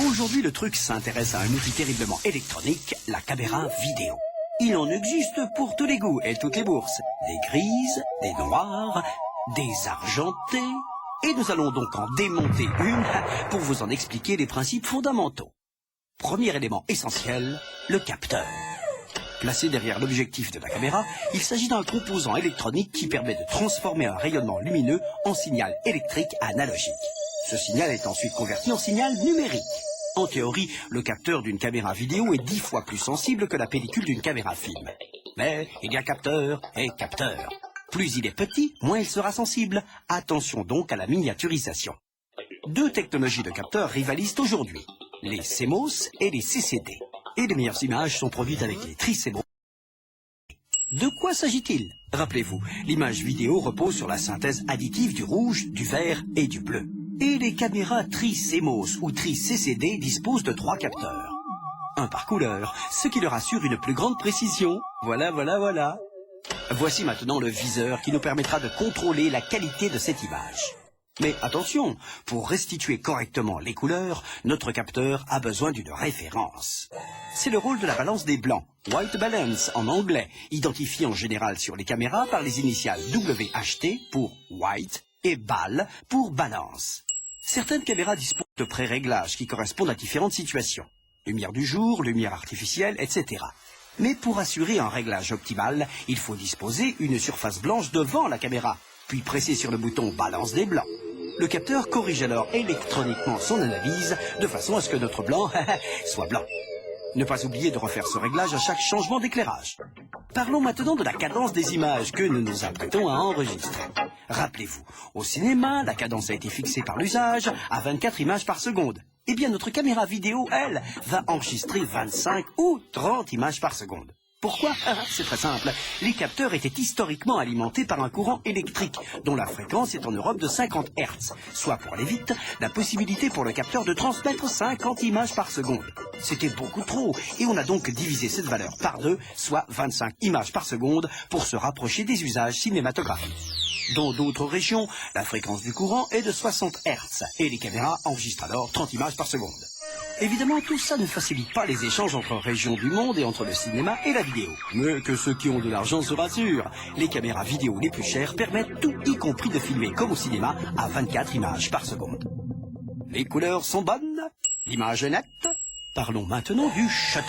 Aujourd'hui, le truc s'intéresse à un outil terriblement électronique, la caméra vidéo. Il en existe pour tous les goûts et toutes les bourses. Des grises, des noires, des argentées. Et nous allons donc en démonter une pour vous en expliquer les principes fondamentaux. Premier élément essentiel, le capteur. Placé derrière l'objectif de la caméra, il s'agit d'un composant électronique qui permet de transformer un rayonnement lumineux en signal électrique analogique. Ce signal est ensuite converti en signal numérique. En théorie, le capteur d'une caméra vidéo est 10 fois plus sensible que la pellicule d'une caméra film. Mais il y a capteur et capteur. Plus il est petit, moins il sera sensible. Attention donc à la miniaturisation. Deux technologies de capteurs rivalisent aujourd'hui, les CMOS et les CCD. Et les meilleures images sont produites avec les tri-CMOS. De quoi s'agit-il? Rappelez-vous, l'image vidéo repose sur la synthèse additive du rouge, du vert et du bleu. Et les caméras tri-CMOS ou tri-CCD disposent de 3 capteurs. Un par couleur, ce qui leur assure une plus grande précision. Voilà. Voici maintenant le viseur qui nous permettra de contrôler la qualité de cette image. Mais attention, pour restituer correctement les couleurs, notre capteur a besoin d'une référence. C'est le rôle de la balance des blancs, White Balance en anglais, identifiée en général sur les caméras par les initiales WHT pour White et BAL pour Balance. Certaines caméras disposent de pré-réglages qui correspondent à différentes situations. Lumière du jour, lumière artificielle, etc. Mais pour assurer un réglage optimal, il faut disposer une surface blanche devant la caméra, puis presser sur le bouton Balance des blancs. Le capteur corrige alors électroniquement son analyse de façon à ce que notre blanc soit blanc. Ne pas oublier de refaire ce réglage à chaque changement d'éclairage. Parlons maintenant de la cadence des images que nous nous apprêtons à enregistrer. Rappelez-vous, au cinéma, la cadence a été fixée par l'usage à 24 images par seconde. Eh bien, notre caméra vidéo, elle, va enregistrer 25 ou 30 images par seconde. Pourquoi? C'est très simple. Les capteurs étaient historiquement alimentés par un courant électrique, dont la fréquence est en Europe de 50 Hz, soit pour aller vite, la possibilité pour le capteur de transmettre 50 images par seconde. C'était beaucoup trop, et on a donc divisé cette valeur par 2, soit 25 images par seconde, pour se rapprocher des usages cinématographiques. Dans d'autres régions, la fréquence du courant est de 60 Hz, et les caméras enregistrent alors 30 images par seconde. Évidemment, tout ça ne facilite pas les échanges entre régions du monde et entre le cinéma et la vidéo. Mais que ceux qui ont de l'argent se rassurent. Les caméras vidéo les plus chères permettent tout, y compris de filmer comme au cinéma, à 24 images par seconde. Les couleurs sont bonnes, l'image est nette. Parlons maintenant du shutter.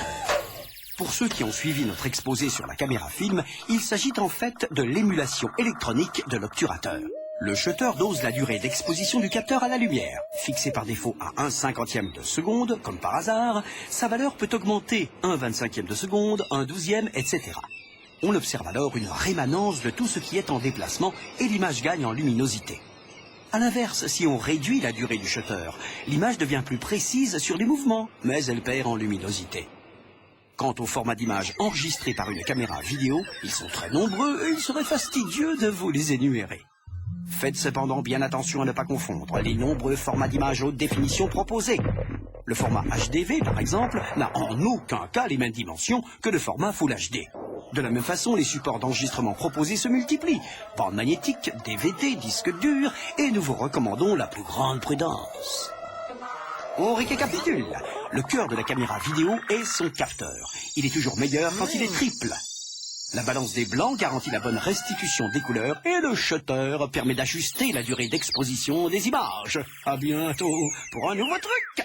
Pour ceux qui ont suivi notre exposé sur la caméra film, il s'agit en fait de l'émulation électronique de l'obturateur. Le shutter dose la durée d'exposition du capteur à la lumière. Fixée par défaut à 1/50e de seconde, comme par hasard, sa valeur peut augmenter 1/25e de seconde, 1/12e, etc. On observe alors une rémanence de tout ce qui est en déplacement et l'image gagne en luminosité. A l'inverse, si on réduit la durée du shutter, l'image devient plus précise sur les mouvements, mais elle perd en luminosité. Quant au format d'image enregistré par une caméra vidéo, ils sont très nombreux et il serait fastidieux de vous les énumérer. Faites cependant bien attention à ne pas confondre les nombreux formats d'image haute définition proposés. Le format HDV, par exemple, n'a en aucun cas les mêmes dimensions que le format Full HD. De la même façon, les supports d'enregistrement proposés se multiplient. Bande magnétique, DVD, disque dur, et nous vous recommandons la plus grande prudence. On récapitule. Le cœur de la caméra vidéo est son capteur. Il est toujours meilleur quand il est triple. La balance des blancs garantit la bonne restitution des couleurs et le shutter permet d'ajuster la durée d'exposition des images. À bientôt pour un nouveau truc.